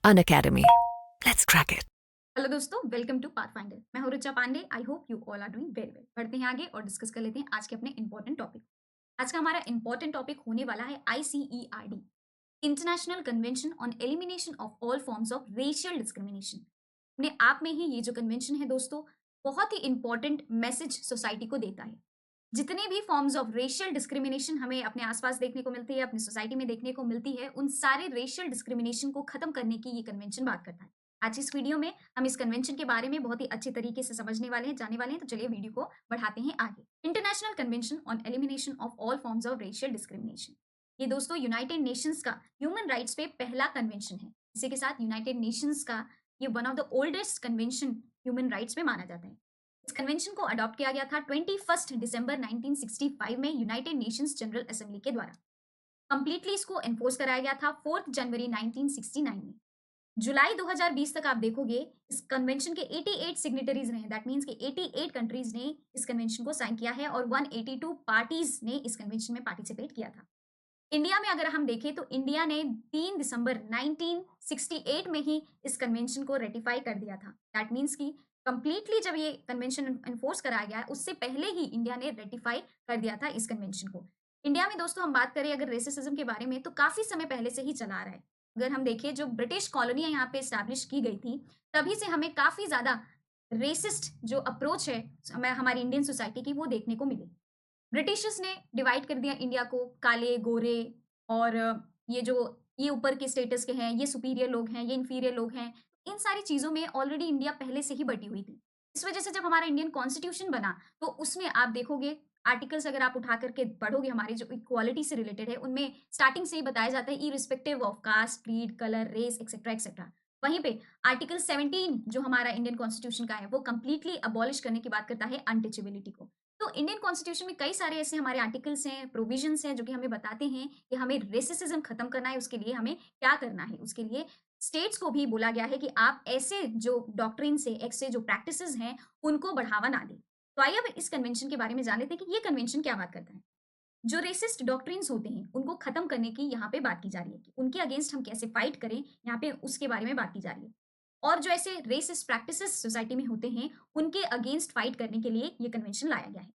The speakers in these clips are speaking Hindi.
Unacademy. Let's crack it. Hello दोस्तों, वेलकम टू पाथफाइंडर। मैं हूं Richa Pandey. I hope you all are doing very well. बढ़ते हैं आगे और डिस्कस कर लेते हैं आज के अपने इंपॉर्टेंट टॉपिक। आज का हमारा इंपॉर्टेंट टॉपिक होने वाला है ICERD, international convention on elimination of all forms of racial discrimination. अपने आप में ही ये जो कन्वेंशन है दोस्तों, बहुत ही इंपॉर्टेंट मैसेज सोसाइटी को देता है। जितने भी फॉर्म्स ऑफ रेशियल डिस्क्रिमिनेशन हमें अपने आसपास देखने को मिलती है, अपनी सोसाइटी में देखने को मिलती है, उन सारे रेशियल डिस्क्रिमिनेशन को खत्म करने की ये कन्वेंशन बात करता है। आज इस वीडियो में हम इस कन्वेंशन के बारे में बहुत ही अच्छे तरीके से समझने वाले हैं, जानने वाले हैं। तो चलिए वीडियो को बढ़ाते हैं आगे। International convention on elimination of all forms of racial discrimination, ये दोस्तों यूनाइटेड नेशंस का ह्यूमन राइट्स पे पहला कन्वेंशन है। इसी के साथ यूनाइटेड नेशंस का ये one of the oldest convention human rights में माना जाता है। इस कन्वेंशन को अडॉप्ट किया गया था 21 दिसंबर 1965 में यूनाइटेड नेशंस जनरल असेंबली के द्वारा। कंप्लीटली इसको एनफोर्स कराया गया था 4 जनवरी 1969 में। जुलाई 2020 तक आप देखोगे इस कन्वेंशन के 88 सिग्नेटरीज रहे, दैट मींस कि 88 कंट्रीज ने इस कन्वेंशन को साइन किया है और 182 पार्टीज ने इस कन्वेंशन में पार्टिसिपेट किया था। इंडिया में अगर हम देखें तो इंडिया ने 3 दिसंबर 1968 में ही इस कन्वेंशन को रेटिफाई कर दिया था। दैट मीन्स कि कंप्लीटली जब ये कन्वेंशन एनफोर्स कराया गया है, उससे पहले ही इंडिया ने रेटिफाई कर दिया था इस कन्वेंशन को। इंडिया में दोस्तों हम बात करें अगर रेसिज्म के बारे में, तो काफ़ी समय पहले से ही चला आ रहा है। अगर हम देखें जो ब्रिटिश कॉलोनियाँ यहाँ पे एस्टैब्लिश की गई थी, तभी से हमें काफ़ी ज़्यादा रेसिस्ट जो अप्रोच है हमें हमारी इंडियन सोसाइटी की, वो देखने को मिली। ब्रिटिशर्स ने डिवाइड कर दिया इंडिया को, काले, गोरे और ये जो ये ऊपर के स्टेटस के हैं, ये सुपीरियर लोग हैं, ये इंफीरियर लोग हैं। इन सारी चीज़ों में ऑलरेडी इंडिया पहले से ही बटी हुई थी। इस वजह से जब हमारा इंडियन कॉन्स्टिट्यूशन बना, तो उसमें आप देखोगे आर्टिकल्स अगर आप उठा करके पढ़ोगे हमारी जो इक्वालिटी से रिलेटेड है, उनमें स्टार्टिंग से ही बताया जाता है irrespective of caste, creed, colour, race etcetera etcetera. वहीं पे आर्टिकल 17 जो हमारा इंडियन कॉन्स्टिट्यूशन का है, वो कंप्लीटली अबॉलिश करने की बात करता है अनटचेबिलिटी को। तो इंडियन कॉन्स्टिट्यूशन में कई सारे ऐसे हमारे आर्टिकल्स हैं, प्रोविजंस हैं जो कि हमें बताते हैं कि हमें रेसिज्म खत्म करना है, उसके लिए हमें क्या करना है। उसके लिए स्टेट्स को भी बोला गया है कि आप ऐसे जो डॉक्ट्रिन्स है, ऐसे जो प्रैक्टिसेस हैं, उनको बढ़ावा ना दें। तो आइए अब इस कन्वेंशन के बारे में जान लेते हैं कि ये कन्वेंशन क्या बात करता है। जो रेसिस्ट डॉक्ट्रिन्स होते हैं, उनको खत्म करने की यहाँ पे बात की जा रही है कि उनके अगेंस्ट हम कैसे फाइट करें, यहाँ पे उसके बारे में बात की जा रही है। और जो ऐसे रेसिस्ट प्रैक्टिसेस सोसाइटी में होते हैं, उनके अगेंस्ट फाइट करने के लिए ये कन्वेंशन लाया गया है।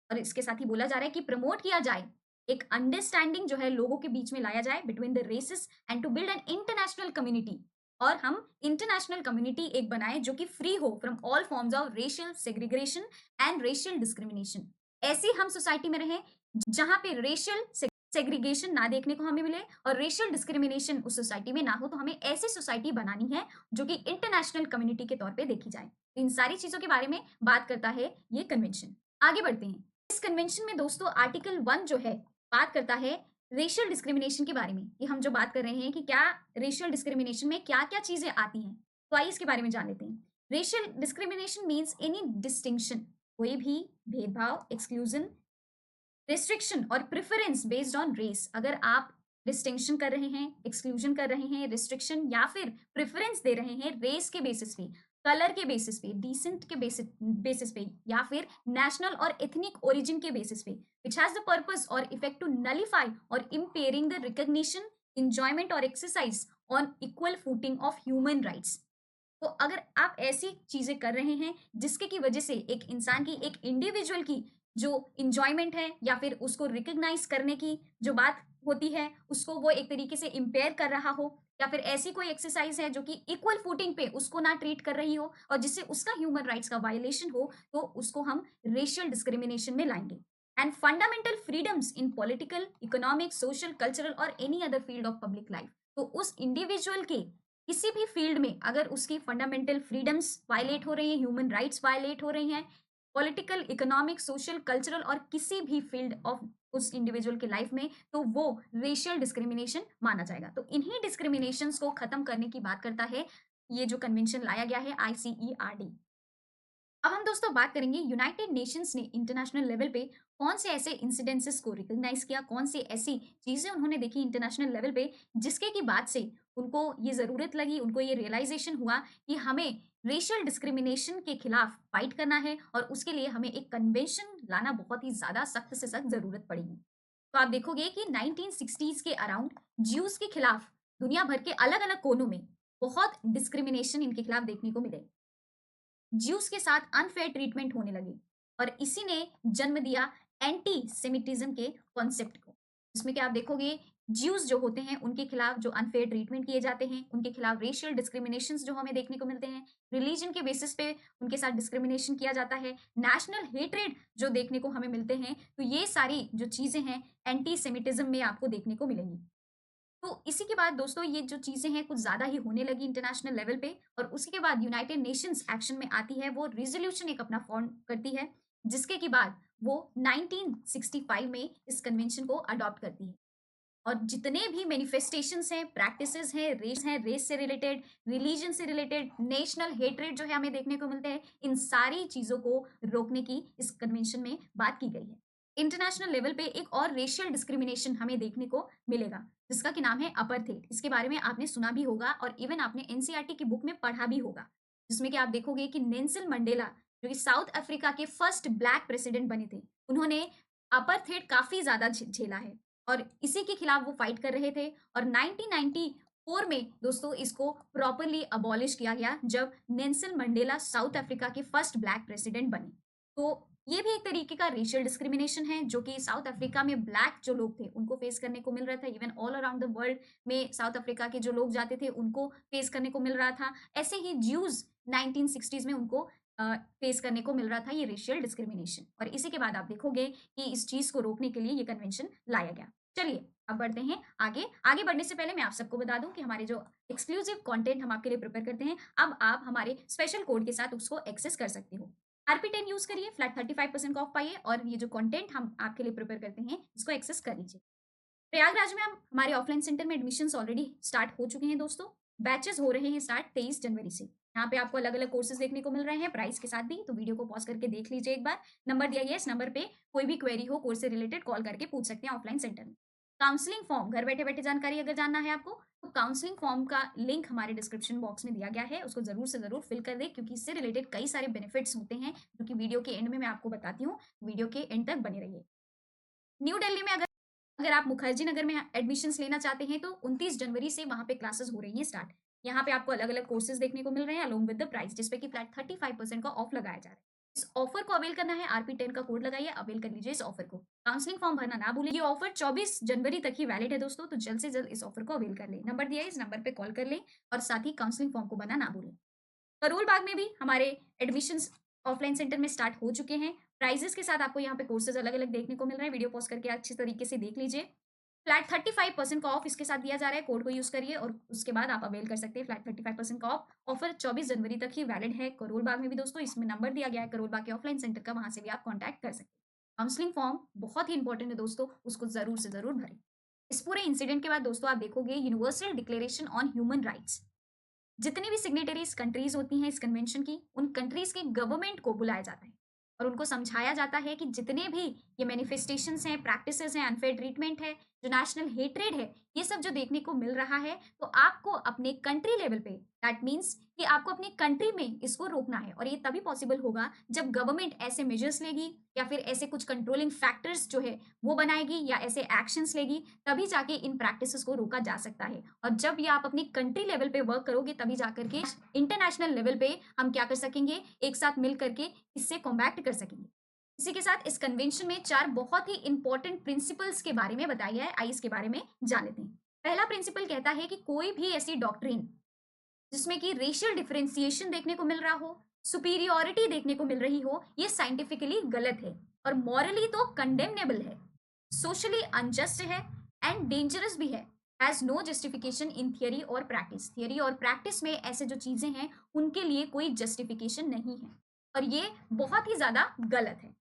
और इसके साथ ही बोला जा रहा है कि प्रमोट किया जाए, एक अंडरस्टैंडिंग जो है लोगों के बीच में लाया जाए between the races and to build an international community. और हम इंटरनेशनल कम्युनिटी एक बनाए जो कि फ्री हो from all forms of racial segregation and racial discrimination. ऐसी हम सोसाइटी में रहें जहां पे रेशियल सेग्रीगेशन ना देखने को हमें मिले और रेशियल डिस्क्रिमिनेशन उस सोसाइटी में ना हो। तो हमें ऐसी सोसाइटी बनानी है जो कि इंटरनेशनल कम्युनिटी के तौर पे देखी जाए। तो इन सारी चीजों के बारे में बात करता है ये कन्वेंशन। आगे बढ़ते हैं। इस कन्वेंशन में दोस्तों आर्टिकल 1 जो है, बात करता है रेशियल डिस्क्रिमिनेशन के बारे में, कि हम जो बात कर रहे हैं कि क्या रेशियल डिस्क्रिमिनेशन में क्या-क्या चीज़ें आती हैं। तो आइए इसके बारे में जान लेते हैं। Racial discrimination means any distinction, कोई भी भेदभाव, एक्सक्लूजन, रिस्ट्रिक्शन और प्रेफरेंस बेस्ड ऑन रेस। अगर आप डिस्टिंक्शन कर रहे हैं, एक्सक्लूजन कर रहे हैं, रिस्ट्रिक्शन या फिर प्रेफरेंस दे रहे हैं रेस के बेसिस पे, कलर के बेसिस पे, डिसेंट के बेसिस पे या फिर नेशनल और एथनिक ओरिजिन के बेसिस पे, विच हैज द पर्पस और इफेक्ट टू नलिफाई और इम्पेयरिंग द रिकॉग्निशन, एंजॉयमेंट और exercise on equal footing of human rights. तो अगर आप ऐसी चीजें कर रहे हैं जिसके की वजह से एक इंसान की, एक इंडिविजुअल की जो इंजॉयमेंट है या फिर उसको रिकॉग्नाइज करने की जो बात होती है, उसको वो एक तरीके से इम्पेयर कर रहा हो, या फिर ऐसी कोई एक्सरसाइज है जो कि इक्वल फूटिंग पे उसको ना ट्रीट कर रही हो और जिससे उसका ह्यूमन राइट्स का वायलेशन हो, तो उसको हम रेशियल डिस्क्रिमिनेशन में लाएंगे। And fundamental freedoms in political, economic, social, cultural और any other field of public life. तो उस इंडिविजुअल के किसी भी फील्ड में अगर उसकी फंडामेंटल फ्रीडम्स वायलेट हो रही हैं, ह्यूमन राइट्स वायलेट हो रही हैं, पॉलिटिकल, इकोनॉमिक, सोशल, कल्चरल और किसी भी फील्ड ऑफ उस इंडिविजुअल के लाइफ में, तो वो रेशियल डिस्क्रिमिनेशन माना जाएगा। तो इन्हीं डिस्क्रिमिनेशंस को खत्म करने की बात करता है ये जो कन्वेंशन लाया गया है, ICERD। अब हम दोस्तों बात करेंगे यूनाइटेड नेशंस ने इंटरनेशनल लेवल पे कौन से ऐसे इंसिडेंसेस को रिकॉग्नाइज किया, कौन सी ऐसी चीजें उन्होंने देखी इंटरनेशनल लेवल पे, जिसके की बात से उनको ये जरूरत लगी, उनको ये रियलाइजेशन हुआ कि हमें रेशियल डिस्क्रिमिनेशन के खिलाफ फाइट करना है और उसके लिए हमें एक कन्वेंशन लाना बहुत ही ज्यादा सख्त से सख्त जरूरत पड़ेगी। तो आप देखोगे कि 1960s के अराउंड ज्यूज के खिलाफ दुनिया भर के अलग अलग कोनों में बहुत डिस्क्रिमिनेशन इनके खिलाफ देखने को मिले। ज्यूस के साथ अनफेयर ट्रीटमेंट होने लगी और इसी ने जन्म दिया एंटी सेमिटिज्म के कॉन्सेप्ट को, जिसमें कि आप देखोगे ज्यूस जो होते हैं उनके खिलाफ जो अनफेयर ट्रीटमेंट किए जाते हैं, उनके खिलाफ रेशियल डिस्क्रिमिनेशंस जो हमें देखने को मिलते हैं, रिलीजन के बेसिस पे उनके साथ डिस्क्रिमिनेशन किया जाता है, नेशनल हेट्रेड जो देखने को हमें मिलते हैं, तो ये सारी जो चीजें हैं एंटी सेमिटिज्म में आपको देखने को मिलेंगी। तो इसी के बाद दोस्तों ये जो चीज़ें हैं कुछ ज़्यादा ही होने लगी इंटरनेशनल लेवल पे और उसके के बाद यूनाइटेड नेशंस एक्शन में आती है, वो रिज़ोल्यूशन एक अपना फॉर्म करती है, जिसके के बाद वो 1965 में इस कन्वेंशन को अडॉप्ट करती है। और जितने भी मैनिफेस्टेशंस हैं, प्रैक्टिसेस हैं, रेस से रिलेटेड, रिलीजन से रिलेटेड, नेशनल हेट्रेड जो है हमें देखने को मिलते हैं, इन सारी चीज़ों को रोकने की इस कन्वेंशन में बात की गई है। इंटरनेशनल लेवल पे एक और रेशियल डिस्क्रिमिनेशन हमें देखने को मिलेगा, जिसका कि नाम है अपर्थेड। इसके बारे में आपने सुना भी होगा और इवन आपने एनसीईआरटी की बुक में पढ़ा भी होगा, जिसमें कि आप देखोगे कि नेल्सन मंडेला जो कि साउथ अफ्रीका के फर्स्ट ब्लैक प्रेसिडेंट बने थे, उन्होंने अपर्थेड काफ़ी ज़्यादा झेला है और इसी के खिलाफ वो फाइट कर रहे थे और 1994 में दोस्तों इसको प्रॉपरली अबॉलिश किया गया जब नेल्सन मंडेला साउथ अफ्रीका के फर्स्ट ब्लैक प्रेसिडेंट बने। तो ये भी एक तरीके का रेशियल डिस्क्रिमिनेशन है जो कि साउथ अफ्रीका में ब्लैक जो लोग थे उनको फेस करने को मिल रहा था। Even all around the world में साउथ अफ्रीका के जो लोग जाते थे उनको फेस करने को मिल रहा था। ऐसे ही ज्यूज 1960s में उनको फेस करने को मिल रहा था ये रेशियल डिस्क्रिमिनेशन और इसी के बाद आप देखोगे कि इस चीज को रोकने के लिए ये कन्वेंशन लाया गया। चलिए अब बढ़ते हैं आगे। आगे बढ़ने से पहले मैं आप सबको बता दूं कि हमारे जो एक्सक्लूसिव कंटेंट हम आपके लिए प्रिपेयर करते हैं, अब आप हमारे स्पेशल कोड के साथ उसको एक्सेस कर सकते हो। RP10 यूज करिए, फ्लैट 35% का ऑफ पाइए और ये जो कंटेंट हम आपके लिए प्रिपेयर करते हैं इसको एक्सेस कर लीजिए। प्रयागराज में हम हमारे ऑफलाइन सेंटर में एडमिशन्स ऑलरेडी स्टार्ट हो चुके हैं दोस्तों। बैचेस हो रहे हैं स्टार्ट 23 जनवरी से। यहाँ पे आपको अलग अलग कोर्सेज देखने को मिल रहे हैं प्राइस के साथ भी, तो वीडियो को पॉज करके देख लीजिए एक बार। नंबर दिया गया है, इस नंबर पे कोई भी क्वेरी हो कोर्स से रिलेटेड कॉल करके पूछ सकते हैं ऑफलाइन सेंटर में। काउंसलिंग फॉर्म, घर बैठे बैठे जानकारी अगर जानना है आपको तो काउंसलिंग फॉर्म का लिंक हमारे डिस्क्रिप्शन बॉक्स में दिया गया है, उसको जरूर से जरूर फिल कर दे क्योंकि इससे रिलेटेड कई सारे बेनिफिट्स होते हैं जो कि वीडियो के एंड में मैं आपको बताती हूँ। वीडियो के एंड तक बने रहिए। न्यू दिल्ली में अगर अगर आप मुखर्जी नगर में एडमिशन्स लेना चाहते हैं तो 29 जनवरी से वहाँ पे क्लासेस हो रही हैं स्टार्ट। यहाँ पे आपको अलग-अलग कोर्सेज देखने को मिल रहे हैं अलोंग विद द प्राइस, जिस पे कि फ्लैट 35% का ऑफ लगाया जा रहा है। इस ऑफर को अवेल करना है, RP10 का कोड लगाइए, अवेल कर लीजिए इस ऑफर को। काउंसलिंग फॉर्म भरना ना भूलें। ये ऑफर 24 जनवरी तक ही वैलिड है दोस्तों, तो जल्द से जल्द इस ऑफर को अवेल कर लें। नंबर दिया है, इस नंबर पे कॉल कर लें और साथ ही काउंसलिंग फॉर्म को भरना ना भूलें। करोल बाग में भी हमारे एडमिशन्स ऑफलाइन सेंटर में स्टार्ट हो चुके हैं। प्राइजेस के साथ आपको यहाँ पे कोर्सेज अलग-अलग देखने को मिल रहे हैं। वीडियो पॉज़ करके अच्छी तरीके से देख लीजिए। फ्लैट 35% का ऑफ इसके साथ दिया जा रहा है, कोड को यूज़ करिए और उसके बाद आप अवेल कर सकते हैं फ्लैट 35% का ऑफ। ऑफर 24 जनवरी तक ही वैलिड है करोल बाग में भी दोस्तों। इसमें नंबर दिया गया है करोल बाग के ऑफलाइन सेंटर का, वहाँ से भी आप कॉन्टैक्ट कर सकते हैं। काउंसलिंग फॉर्म बहुत ही इंपॉर्टेंट है दोस्तों, उसको ज़रूर से ज़रूर भरें। इस पूरे इंसिडेंट के बाद दोस्तों आप देखोगे universal declaration on human rights, जितनी भी सिग्नेटरीज कंट्रीज होती हैं इस कन्वेंशन की, उन कंट्रीज के गवर्नमेंट को बुलाया जाता है और उनको समझाया जाता है कि जितने भी ये मैनिफेस्टेशंस हैं, प्रैक्टिसेस हैं, अनफेयर ट्रीटमेंट है, जो नेशनल हेट्रेड है, ये सब जो देखने को मिल रहा है, तो आपको अपने कंट्री लेवल पे, दैट मीन्स कि आपको अपनी कंट्री में इसको रोकना है और ये तभी पॉसिबल होगा जब गवर्नमेंट ऐसे मेजर्स लेगी या फिर ऐसे कुछ कंट्रोलिंग फैक्टर्स जो है वो बनाएगी या ऐसे एक्शंस लेगी, तभी जाके इन प्रैक्टिसेस को रोका जा सकता है। और जब ये आप अपनी कंट्री लेवल पे वर्क करोगे तभी जाकर के इंटरनेशनल लेवल पे हम क्या कर सकेंगे, एक साथ मिल करके इससे कॉम्बैक्ट कर सकेंगे। इसी के साथ इस कन्वेंशन में 4 बहुत ही इंपॉर्टेंट प्रिंसिपल्स के बारे में बताया है, आइए इसके बारे में जान लेते हैं। पहला प्रिंसिपल कहता है कि कोई भी ऐसी डॉक्ट्रिन जिसमें कि रेशियल डिफरेंशिएशन देखने को मिल रहा हो, सुपीरियॉरिटी देखने को मिल रही हो, ये साइंटिफिकली गलत है और मॉरली तो कंडेमनेबल है, सोशली अनजस्ट है एंड डेंजरस भी है। Has no justification in theory और प्रैक्टिस। थियरी और प्रैक्टिस में ऐसे जो चीजें हैं उनके लिए कोई जस्टिफिकेशन नहीं है और ये बहुत ही ज्यादा गलत है।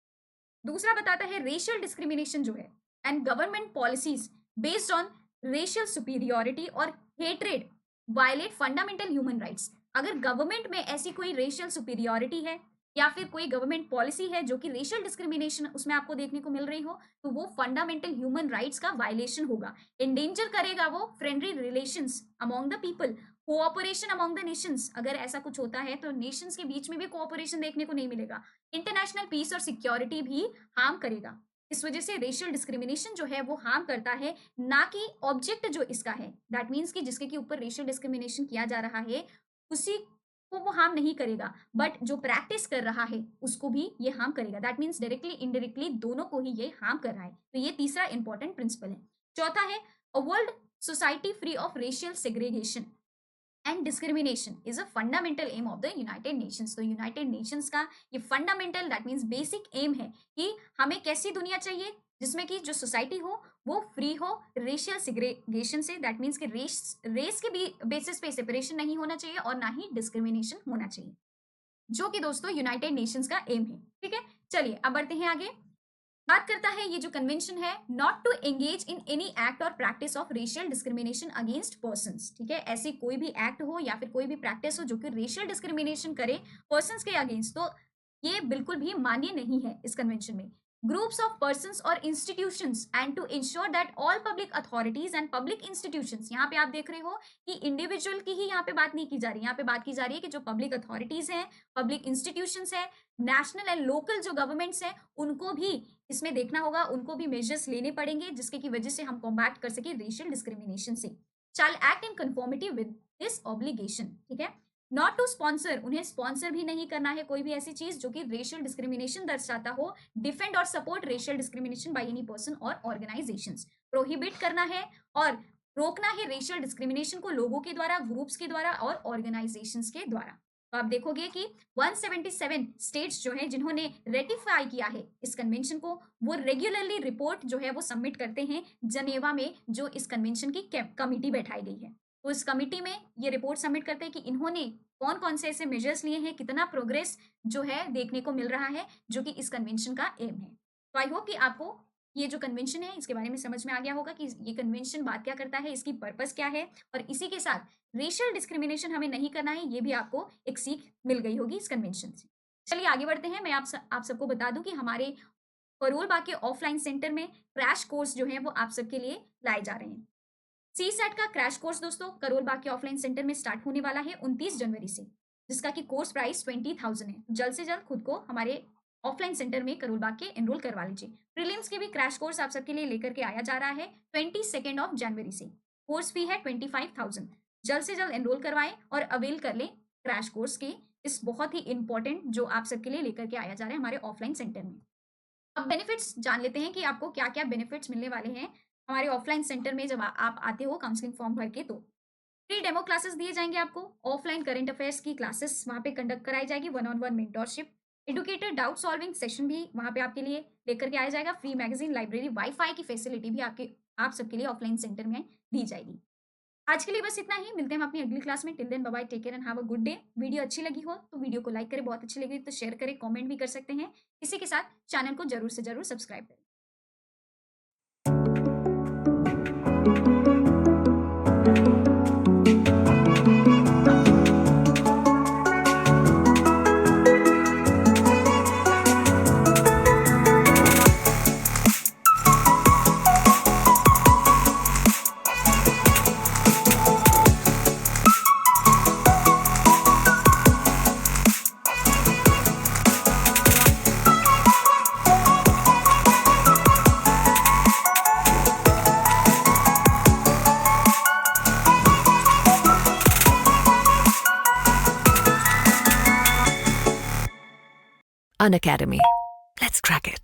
दूसरा बताता है रेशियल डिस्क्रिमिनेशन जो है and government policies based on racial superiority और hatred violate fundamental human rights. अगर गवर्नमेंट में ऐसी कोई रेशियल सुपीरियॉरिटी है या फिर कोई गवर्नमेंट पॉलिसी है जो कि रेशियल डिस्क्रिमिनेशन उसमें आपको देखने को मिल रही हो, तो वो फंडामेंटल ह्यूमन राइट्स का वायलेशन होगा, इंडेंजर करेगा वो friendly relations among the people, cooperation among the Nations. अगर ऐसा कुछ होता है तो नेशंस के बीच में भी कोऑपरेशन देखने को नहीं मिलेगा, इंटरनेशनल पीस और सिक्योरिटी भी हार्म करेगा। इस वजह से रेशियल डिस्क्रिमिनेशन जो है वो हार्म करता है, ना कि ऑब्जेक्ट जो इसका है। दैट मीन्स कि जिसके के ऊपर रेशियल डिस्क्रिमिनेशन किया जा रहा है उसी को वो हार्म नहीं करेगा, बट जो प्रैक्टिस कर रहा है उसको भी ये हार्म करेगा। दैट मीन्स डायरेक्टली इनडायरेक्टली दोनों को ही ये हार्म कर रहा है। तो ये तीसरा इंपॉर्टेंट प्रिंसिपल है। चौथा है a world society free of racial segregation and discrimination is a fundamental aim of the United Nations. तो यूनाइटेड नेशंस का ये fundamental that means basic aim है कि हमें कैसी दुनिया चाहिए जिसमें कि जो सोसाइटी हो वो फ्री हो रेशियल सेग्रीगेशन से। दैट मीन्स कि रेस के भी बेसिस पे सेपरेशन नहीं होना चाहिए और ना ही डिस्क्रिमिनेशन होना चाहिए, जो कि दोस्तों यूनाइटेड नेशंस का एम है। ठीक है, चलिए अब बढ़ते हैं आगे। बात करता है ये जो कन्वेंशन है, not to engage in any act और practice of racial discrimination against persons. ठीक है, ऐसी कोई भी एक्ट हो या फिर कोई भी प्रैक्टिस हो जो कि रेशियल डिस्क्रिमिनेशन करे पर्संस के अगेंस्ट, तो ये बिल्कुल भी मान्य नहीं है इस कन्वेंशन में। ग्रुप्स ऑफ पर्संस और institutions and to ensure that all public authorities and public institutions, यहाँ पे आप देख रहे हो कि इंडिविजुअल की ही यहाँ पे बात नहीं की जा रही, यहाँ पे बात की जा रही है कि जो पब्लिक अथॉरिटीज हैं, पब्लिक इंस्टीट्यूशंस है, नेशनल एंड लोकल जो गवर्नमेंट्स हैं, उनको भी इसमें देखना होगा, उनको भी मेजर्स लेने पड़ेंगे जिसके की वजह से हम कॉम्बैट कर सके रेशियल डिस्क्रिमिनेशन से। Shall act in conformity with this obligation. ठीक है, नॉट टू स्पॉन्सर, उन्हें स्पॉन्सर भी नहीं करना है कोई भी ऐसी चीज जो कि रेशियल डिस्क्रिमिनेशन दर्शाता हो, डिफेंड और support racial discrimination by any person और ऑर्गेनाइजेशंस, प्रोहिबिट करना है और रोकना है रेशियल डिस्क्रिमिनेशन को लोगों के द्वारा, ग्रुप्स के द्वारा और ऑर्गेनाइजेशंस के द्वारा। तो आप देखोगे कि 177 स्टेट्स जो हैं जिन्होंने रेटिफाई किया है इस कन्वेंशन को, वो रेगुलरली रिपोर्ट जो है वो सबमिट करते हैं जनेवा में, जो इस कन्वेंशन की कमिटी बैठाई गई है। तो इस कमिटी में ये रिपोर्ट सबमिट करते हैं कि इन्होंने कौन कौन से ऐसे मेजर्स लिए हैं, कितना प्रोग्रेस जो है देखने को मिल रहा है, जो कि इस कन्वेंशन का एम है। तो आई होप कि आपको ये जो कन्वेंशन है इसके बारे में समझ में आ गया होगा कि ये कन्वेंशन बात क्या करता है, इसकी पर्पस क्या है, और इसी के साथ रेशियल डिस्क्रिमिनेशन हमें नहीं करना है, ये भी आपको एक सीख मिल गई होगी इस कन्वेंशन से। चलिए आगे बढ़ते हैं। मैं आप सबको बता दूं कि हमारे करोल बाग के ऑफलाइन सेंटर में क्रैश कोर्स जो है वो आप सबके लिए लाए जा रहे हैं। सीसैट का क्रैश कोर्स दोस्तों करोल बाग के ऑफलाइन सेंटर में स्टार्ट होने वाला है 29 जनवरी से, जिसका कि कोर्स प्राइस 20,000 है। जल्द से जल्द खुद को हमारे ऑफलाइन सेंटर में करोल बाग के एनरोल करवा लीजिए। प्रीलिम्स के भी क्रैश कोर्स आप सबके लिए लेकर के आया जा रहा है 22 ऑफ जनवरी से। कोर्स फी है 25,000। जल्द से जल्द एनरोल करवाएं और अवेल कर लें क्रैश कोर्स के इस बहुत ही इंपॉर्टेंट जो आप सबके लिए लेकर के आया जा रहा है हमारे ऑफलाइन सेंटर में। अब बेनिफिट्स जान लेते हैं कि आपको क्या क्या बेनिफिट्स मिलने वाले हैं हमारे ऑफलाइन सेंटर में जब आप आते हो काउंसलिंग फॉर्म भर के। तो फ्री डेमो क्लासेस दिए जाएंगे आपको, ऑफलाइन करंट अफेयर्स की क्लासेस वहाँ पे कंडक्ट कराई जाएगी, 1-on-1 mentorship, educated doubt solving session भी वहाँ पे आपके लिए लेकर के आया जाएगा, फ्री मैगजीन, लाइब्रेरी, वाईफाई की फैसिलिटी भी आप सबके लिए ऑफलाइन सेंटर में दी जाएगी। आज के लिए बस इतना ही, मिलते हैं हम अपनी अगली क्लास में। Till then bye bye, take care and have a good day. Video अच्छी लगी हो तो वीडियो को लाइक करें, बहुत अच्छी लगी तो शेयर करें, कमेंट भी कर सकते हैं। इसी के साथ चैनल को जरूर से जरूर सब्सक्राइब करें। An academy. Let's crack it.